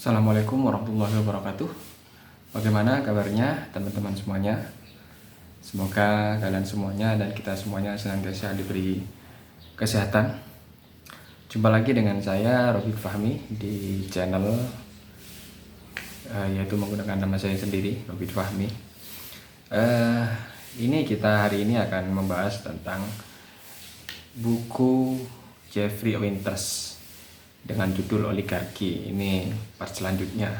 Assalamualaikum warahmatullahi wabarakatuh. Bagaimana kabarnya teman-teman semuanya? Semoga kalian semuanya dan kita semuanya senantiasa diberi kesehatan. Jumpa lagi dengan saya Robin Fahmi di channel yaitu menggunakan nama saya sendiri, Robin Fahmi. Kita hari ini akan membahas tentang buku Jeffrey Winters dengan judul Oligarki. Ini part selanjutnya.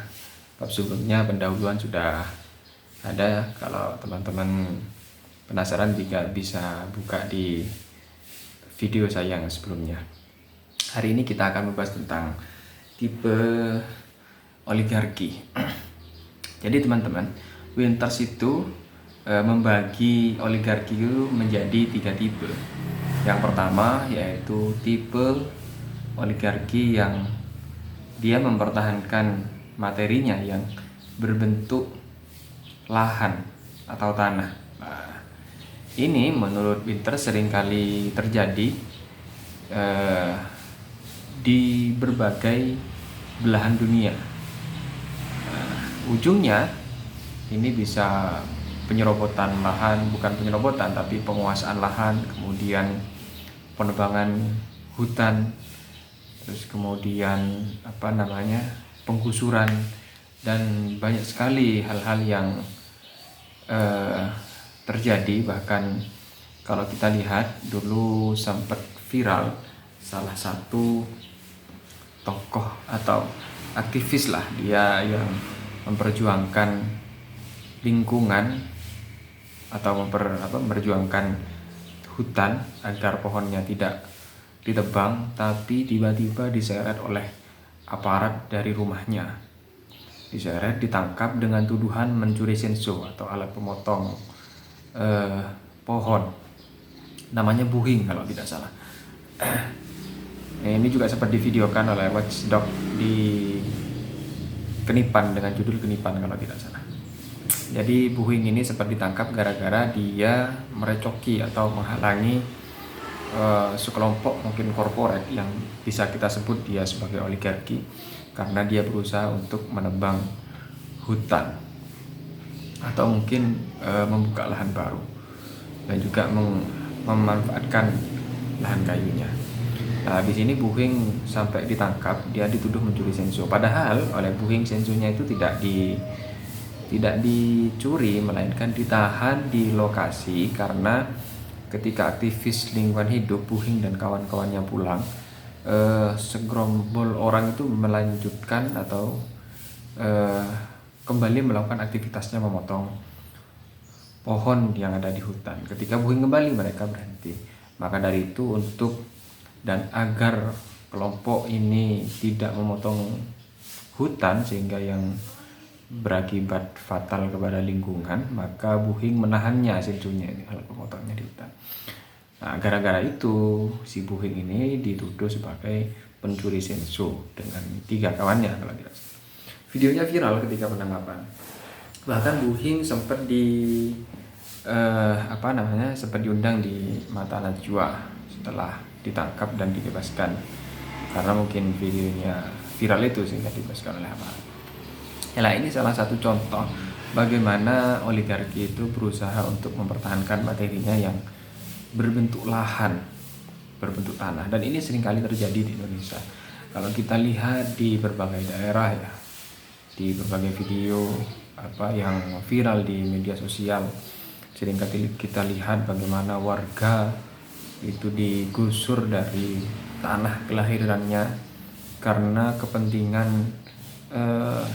Bab sebelumnya pendahuluan sudah ada. Kalau teman-teman penasaran bisa buka di video saya yang sebelumnya. Hari ini kita akan membahas tentang tipe oligarki. Jadi teman-teman, Winters itu membagi oligarki itu menjadi 3 tipe. Yang pertama yaitu tipe oligarki yang dia mempertahankan materinya yang berbentuk lahan atau tanah. Nah, ini menurut Winters seringkali terjadi di berbagai belahan dunia. Ujungnya ini bisa penyerobotan lahan, bukan penyerobotan tapi penguasaan lahan, kemudian penebangan hutan, terus kemudian penggusuran, dan banyak sekali hal-hal yang terjadi. Bahkan kalau kita lihat dulu sempat viral salah satu tokoh atau aktivis lah, dia yang memperjuangkan lingkungan atau memperjuangkan hutan agar pohonnya tidak ditebang, tapi tiba-tiba diseret oleh aparat dari rumahnya. Diseret, ditangkap dengan tuduhan mencuri senso atau alat pemotong pohon. Namanya buhing kalau tidak salah. Ini juga sempat divideokan oleh Watchdog di Kenipan dengan judul Kenipan kalau tidak salah. Jadi buhing ini sempat ditangkap gara-gara dia merecoki atau menghalangi sekelompok mungkin korporat yang bisa kita sebut dia sebagai oligarki, karena dia berusaha untuk menebang hutan atau mungkin membuka lahan baru dan juga memanfaatkan lahan kayunya. Nah, di sini buhing sampai ditangkap, dia dituduh mencuri senso. Padahal oleh buhing sensonya itu tidak dicuri, melainkan ditahan di lokasi karena ketika aktivis lingkungan hidup buhing dan kawan-kawannya pulang, segerombol orang itu melanjutkan atau kembali melakukan aktivitasnya memotong pohon yang ada di hutan. Ketika buhing kembali, mereka berhenti. Maka dari itu, untuk dan agar kelompok ini tidak memotong hutan sehingga yang berakibat fatal kepada lingkungan, maka buhing menahannya sensonya, ini alat pemotongnya di hutan. Nah, gara-gara itu si buhing ini dituduh sebagai pencuri senso dengan 3 kawannya kalau tidak salah. Videonya viral ketika penangkapan. Bahkan buhing sempat sempat diundang di Mata Najwa setelah ditangkap dan dibebaskan, karena mungkin videonya viral itu sehingga dibebaskan oleh aparat. Nah, ini salah satu contoh bagaimana oligarki itu berusaha untuk mempertahankan materinya yang berbentuk lahan, berbentuk tanah. Dan ini seringkali terjadi di Indonesia. Kalau kita lihat di berbagai daerah ya, di berbagai video yang viral di media sosial, seringkali kita lihat bagaimana warga itu digusur dari tanah kelahirannya karena kepentingan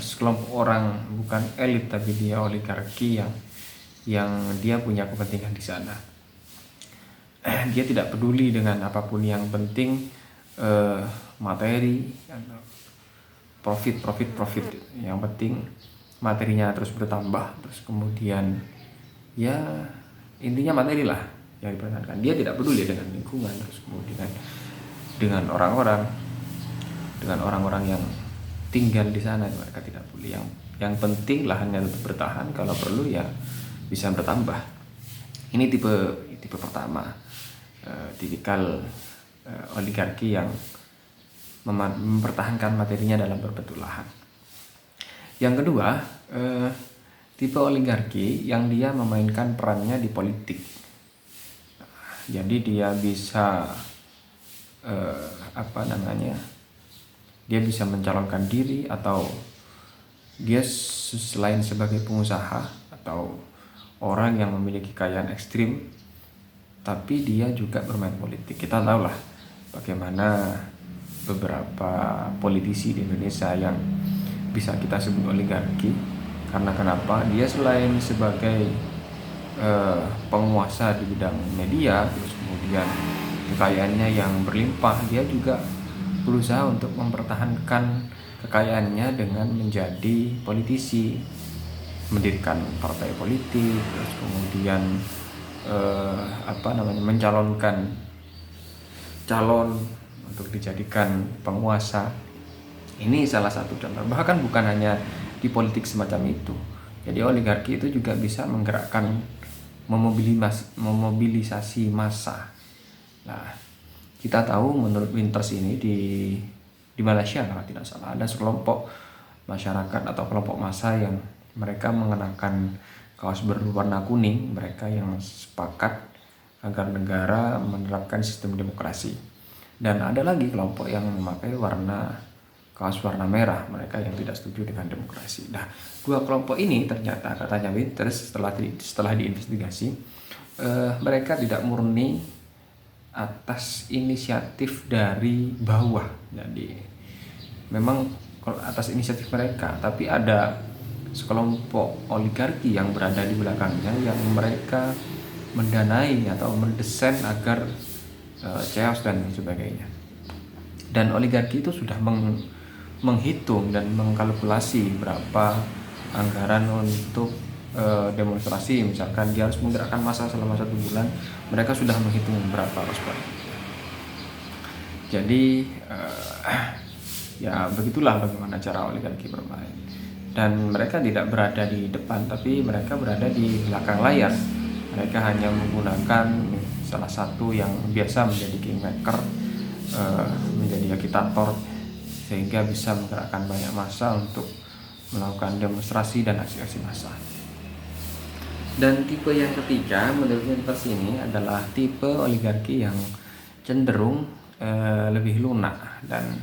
sekelompok orang, bukan elit tapi dia oligarki yang dia punya kepentingan di sana. Dia tidak peduli dengan apapun, yang penting materi, profit. Yang penting materinya terus bertambah, terus kemudian ya intinya materi lah yang dipertahankan. Dia tidak peduli dengan lingkungan, terus kemudian dengan orang-orang yang tinggal di sana, mereka tidak peduli. Yang penting lahannya tetap bertahan, kalau perlu ya bisa bertambah. Ini tipe pertama, tipikal oligarki yang mempertahankan materinya dalam berbentuk lahan. Yang kedua, tipe oligarki yang dia memainkan perannya di politik. Jadi dia bisa dia bisa mencalonkan diri, atau dia selain sebagai pengusaha atau orang yang memiliki kekayaan ekstrim, tapi dia juga bermain politik. Kita tahu lah bagaimana beberapa politisi di Indonesia yang bisa kita sebut oligarki. Karena kenapa? Dia selain sebagai penguasa di bidang media, terus kemudian kekayaannya yang berlimpah, dia juga berusaha untuk mempertahankan kekayaannya dengan menjadi politisi, mendirikan partai politik, terus kemudian mencalonkan calon untuk dijadikan penguasa. Ini salah satu contoh. Bahkan bukan hanya di politik semacam itu. Jadi oligarki itu juga bisa menggerakkan, memobilisasi massa. Nah, kita tahu menurut Winters ini di Malaysia kalau tidak salah, ada sekelompok masyarakat atau kelompok massa yang mereka mengenakan kaos berwarna kuning, mereka yang sepakat agar negara menerapkan sistem demokrasi. Dan ada lagi kelompok yang memakai kaos warna merah, mereka yang tidak setuju dengan demokrasi. Nah, dua kelompok ini ternyata, katanya Winters, setelah diinvestigasi, mereka tidak murni atas inisiatif dari bawah. Jadi memang atas inisiatif mereka, tapi ada sekelompok oligarki yang berada di belakangnya yang mereka mendanai atau mendesain agar chaos dan sebagainya. Dan oligarki itu sudah menghitung dan mengkalkulasi berapa anggaran untuk demonstrasi. Misalkan dia harus menggerakkan massa selama 1 bulan, mereka sudah menghitung berapa harus bayar. Jadi ya begitulah bagaimana cara oligarki bermain. Dan mereka tidak berada di depan, tapi mereka berada di belakang layar. Mereka hanya menggunakan salah satu yang biasa menjadi kingmaker, menjadi agitator, sehingga bisa menggerakkan banyak massa untuk melakukan demonstrasi dan aksi-aksi massa. Dan tipe yang ketiga menurut Winters ini adalah tipe oligarki yang cenderung lebih lunak dan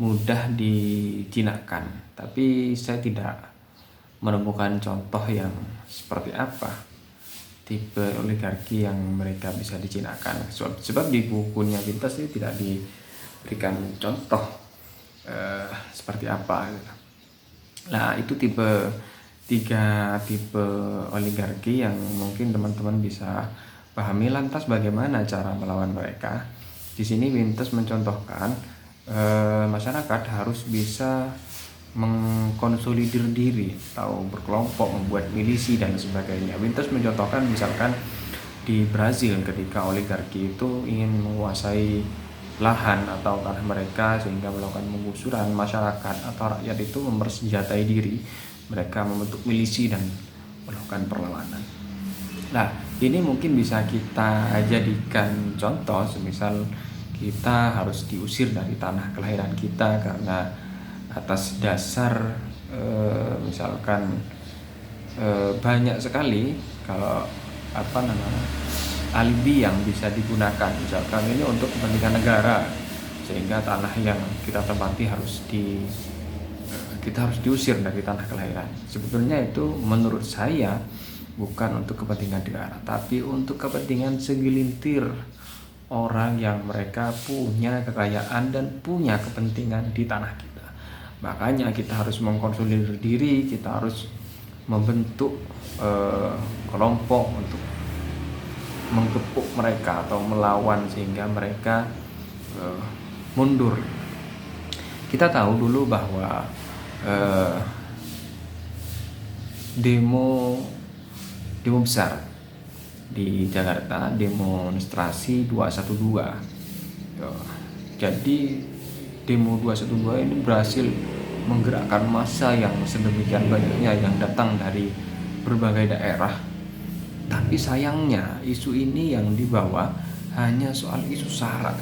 mudah dijinakkan. Tapi saya tidak menemukan contoh yang seperti apa tipe oligarki yang mereka bisa dijinakkan. Sebab di bukunya Winters ini tidak diberikan contoh seperti apa. Nah, itu tiga tipe oligarki yang mungkin teman-teman bisa pahami. Lantas bagaimana cara melawan mereka? Di sini Winters mencontohkan masyarakat harus bisa mengkonsolidir diri atau berkelompok, membuat milisi dan sebagainya. Winters mencontohkan misalkan di Brazil ketika oligarki itu ingin menguasai lahan atau tanah mereka sehingga melakukan penggusuran, masyarakat atau rakyat itu mempersenjatai diri, mereka membentuk milisi dan melakukan perlawanan. Nah, ini mungkin bisa kita jadikan contoh, semisal kita harus diusir dari tanah kelahiran kita karena atas dasar misalkan banyak sekali alibi yang bisa digunakan. Misalkan ini untuk kepentingan negara, sehingga tanah yang kita tempati kita harus diusir dari tanah kelahiran. Sebetulnya itu menurut saya bukan untuk kepentingan negara, tapi untuk kepentingan segelintir orang yang mereka punya kekayaan dan punya kepentingan di tanah kita. Makanya kita harus mengkonsolidir diri, kita harus membentuk kelompok untuk menggepuk mereka atau melawan sehingga mereka mundur. Kita tahu dulu bahwa demo besar di Jakarta, demonstrasi 212. Jadi demo 212 ini berhasil menggerakkan massa yang sedemikian banyaknya yang datang dari berbagai daerah. Tapi sayangnya isu ini yang dibawa hanya soal isu SARA.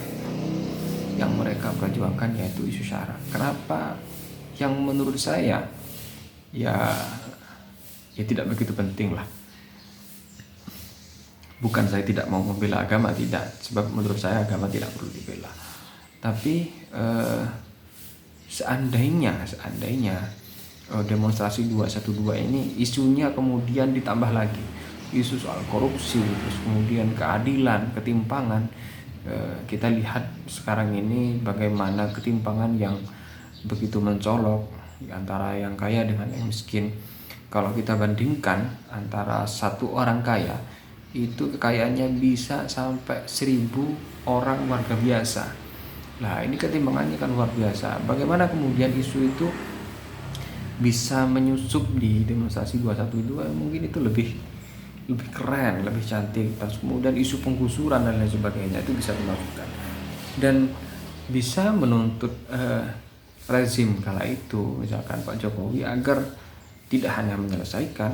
Yang mereka perjuangkan yaitu isu SARA. Kenapa? Yang menurut saya ya tidak begitu penting lah. Bukan saya tidak mau membela agama, tidak, sebab menurut saya agama tidak perlu dibela. Tapi seandainya demonstrasi 212 ini isunya kemudian ditambah lagi isu soal korupsi, terus kemudian keadilan, ketimpangan. Kita lihat sekarang ini bagaimana ketimpangan yang begitu mencolok di antara yang kaya dengan yang miskin. Kalau kita bandingkan antara satu orang kaya itu kekayaannya bisa sampai 1000 orang warga biasa. Nah, ini ketimpangannya kan luar biasa. Bagaimana kemudian isu itu bisa menyusup di demonstrasi 212? Mungkin itu lebih keren, lebih cantik. Terus kemudian isu penggusuran dan lain sebagainya itu bisa dimasukkan dan bisa menuntut rezim kala itu, misalkan Pak Jokowi, agar tidak hanya menyelesaikan,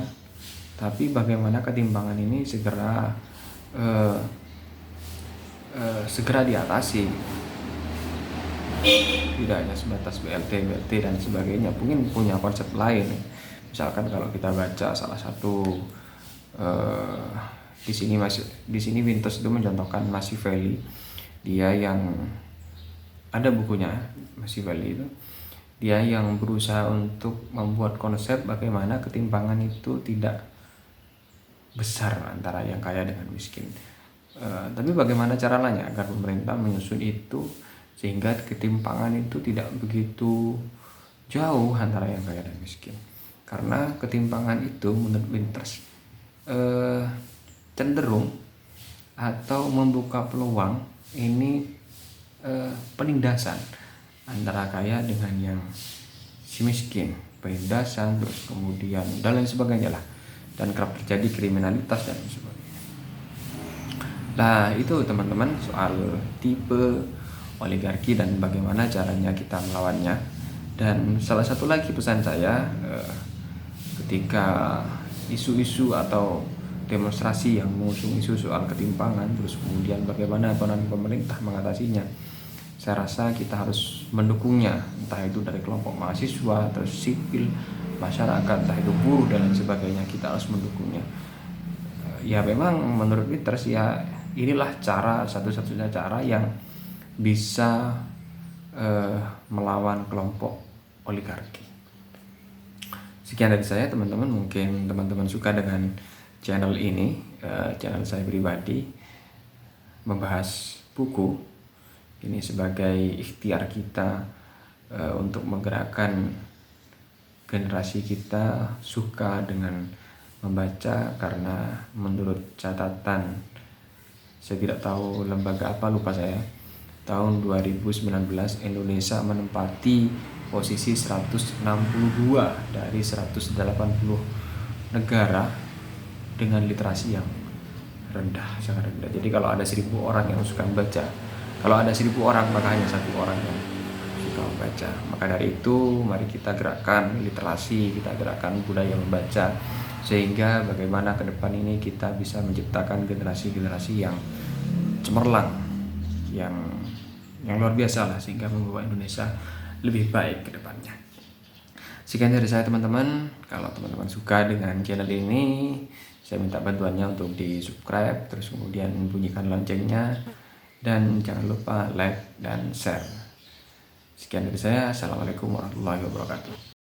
tapi bagaimana ketimpangan ini segera diatasi. Tidak hanya sebatas BLT dan sebagainya, mungkin punya konsep lain. Misalkan kalau kita baca salah satu di sini Wintos itu mencontohkan Machiavelli. Dia yang ada bukunya Machiavelli itu, dia yang berusaha untuk membuat konsep bagaimana ketimpangan itu tidak besar antara yang kaya dengan miskin. Tapi bagaimana caranya agar pemerintah menyusun itu sehingga ketimpangan itu tidak begitu jauh antara yang kaya dan miskin. Karena ketimpangan itu menurut Winters cenderung atau membuka peluang ini penindasan antara kaya dengan yang si miskin, penindasan, terus kemudian dan lain sebagainya lah, dan kerap terjadi kriminalitas dan sebagainya. Nah, itu teman-teman soal tipe oligarki dan bagaimana caranya kita melawannya. Dan salah satu lagi pesan saya, ketika isu-isu atau demonstrasi yang mengusung isu soal ketimpangan, terus kemudian bagaimana pemerintah mengatasinya, saya rasa kita harus mendukungnya, entah itu dari kelompok mahasiswa, terus sipil, masyarakat, entah itu buruh dan lain sebagainya. Kita harus mendukungnya. Ya memang menurut Peters ya inilah satu-satunya cara yang bisa melawan kelompok oligarki. Sekian dari saya teman-teman. Mungkin teman-teman suka dengan channel ini, channel saya pribadi membahas buku. Ini sebagai ikhtiar kita untuk menggerakkan generasi kita suka dengan membaca, karena menurut catatan, saya tidak tahu lembaga apa, lupa saya, tahun 2019 Indonesia menempati posisi 162 dari 180 negara dengan literasi yang rendah, sangat rendah. Jadi kalau ada 1000 orang yang suka membaca, kalau ada 1000 orang maka hanya 1 orang yang suka membaca. Maka dari itu mari kita gerakkan literasi, kita gerakkan budaya membaca, sehingga bagaimana ke depan ini kita bisa menciptakan generasi-generasi yang cemerlang, yang luar biasa lah, sehingga membawa Indonesia lebih baik ke depannya. Sekian dari saya teman-teman. Kalau teman-teman suka dengan channel ini, saya minta bantuannya untuk di subscribe, terus kemudian bunyikan loncengnya, dan jangan lupa like dan share. Sekian dari saya. Assalamualaikum warahmatullahi wabarakatuh.